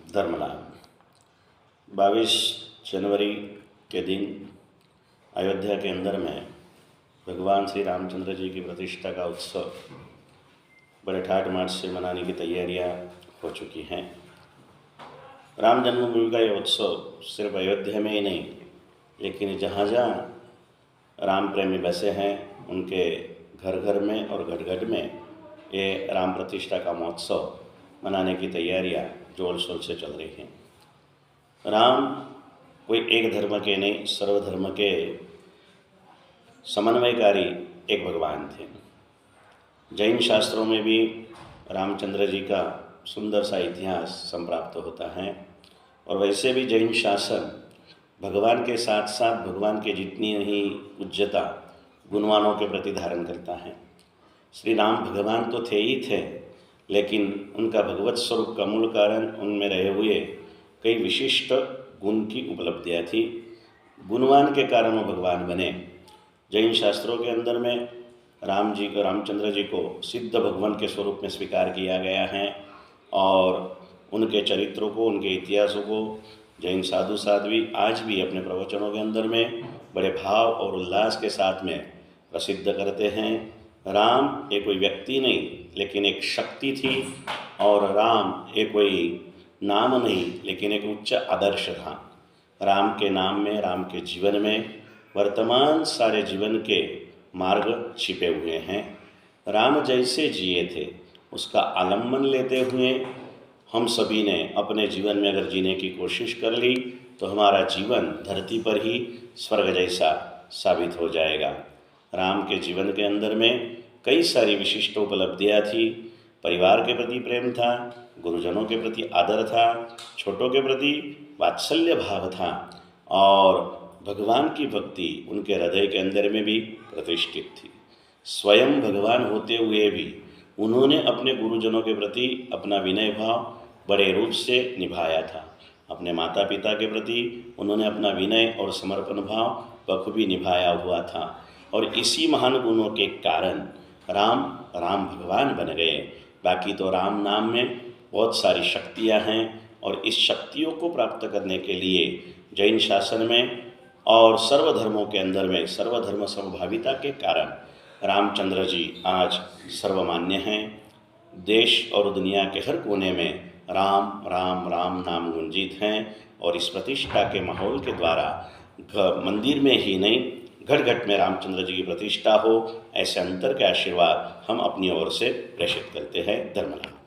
धर्म लाभ 22 जनवरी के दिन अयोध्या के अंदर में भगवान श्री रामचंद्र जी की प्रतिष्ठा का उत्सव बड़े ठाट माट से मनाने की तैयारियां हो चुकी हैं। राम जन्मभूमि का ये उत्सव सिर्फ अयोध्या में ही नहीं, लेकिन जहाँ जहाँ राम प्रेमी बसे हैं उनके घर घर में और घट घट में ये राम प्रतिष्ठा का महोत्सव मनाने की तैयारियां जोर शोर से चल रही हैं। राम कोई एक धर्म के नहीं, सर्वधर्म के समन्वयकारी एक भगवान थे। जैन शास्त्रों में भी रामचंद्र जी का सुंदर सा इतिहास संप्राप्त होता है और वैसे भी जैन शासन भगवान के साथ साथ भगवान के जितनी ही पूज्यता गुणवानों के प्रति धारण करता है। श्री राम भगवान तो थे ही थे, लेकिन उनका भगवत स्वरूप का मूल कारण उनमें रहे हुए कई विशिष्ट गुण की उपलब्धियाँ थी। गुणवान के कारण वो भगवान बने। जैन शास्त्रों के अंदर में रामचंद्र जी को सिद्ध भगवान के स्वरूप में स्वीकार किया गया है और उनके चरित्रों को, उनके इतिहासों को जैन साधु साध्वी आज भी अपने प्रवचनों के अंदर में बड़े भाव और उल्लास के साथ में प्रसिद्ध करते हैं। राम ये कोई व्यक्ति नहीं, लेकिन एक शक्ति थी और राम ये कोई नाम नहीं, लेकिन एक उच्च आदर्श था। राम के नाम में, राम के जीवन में वर्तमान सारे जीवन के मार्ग छिपे हुए हैं। राम जैसे जिए थे उसका आलम्बन लेते हुए हम सभी ने अपने जीवन में अगर जीने की कोशिश कर ली तो हमारा जीवन धरती पर ही स्वर्ग जैसा साबित हो जाएगा। राम के जीवन के अंदर में कई सारी विशिष्ट उपलब्धियाँ थी। परिवार के प्रति प्रेम था, गुरुजनों के प्रति आदर था, छोटों के प्रति वात्सल्य भाव था और भगवान की भक्ति उनके हृदय के अंदर में भी प्रतिष्ठित थी। स्वयं भगवान होते हुए भी उन्होंने अपने गुरुजनों के प्रति अपना विनय भाव बड़े रूप से निभाया था। अपने माता पिता के प्रति उन्होंने अपना विनय और समर्पण भाव बखूबी निभाया हुआ था और इसी महान गुणों के कारण राम भगवान बन गए। बाकी तो राम नाम में बहुत सारी शक्तियां हैं और इस शक्तियों को प्राप्त करने के लिए जैन शासन में और सर्वधर्मों के अंदर में सर्वधर्म समभाविता के कारण रामचंद्र जी आज सर्वमान्य हैं। देश और दुनिया के हर कोने में राम राम राम नाम गुंजित हैं और इस प्रतिष्ठा के माहौल के द्वारा मंदिर में ही नहीं, घट घट में रामचंद्र जी की प्रतिष्ठा हो, ऐसे अंतर के आशीर्वाद हम अपनी ओर से प्रेषित करते हैं। धर्म लाभ।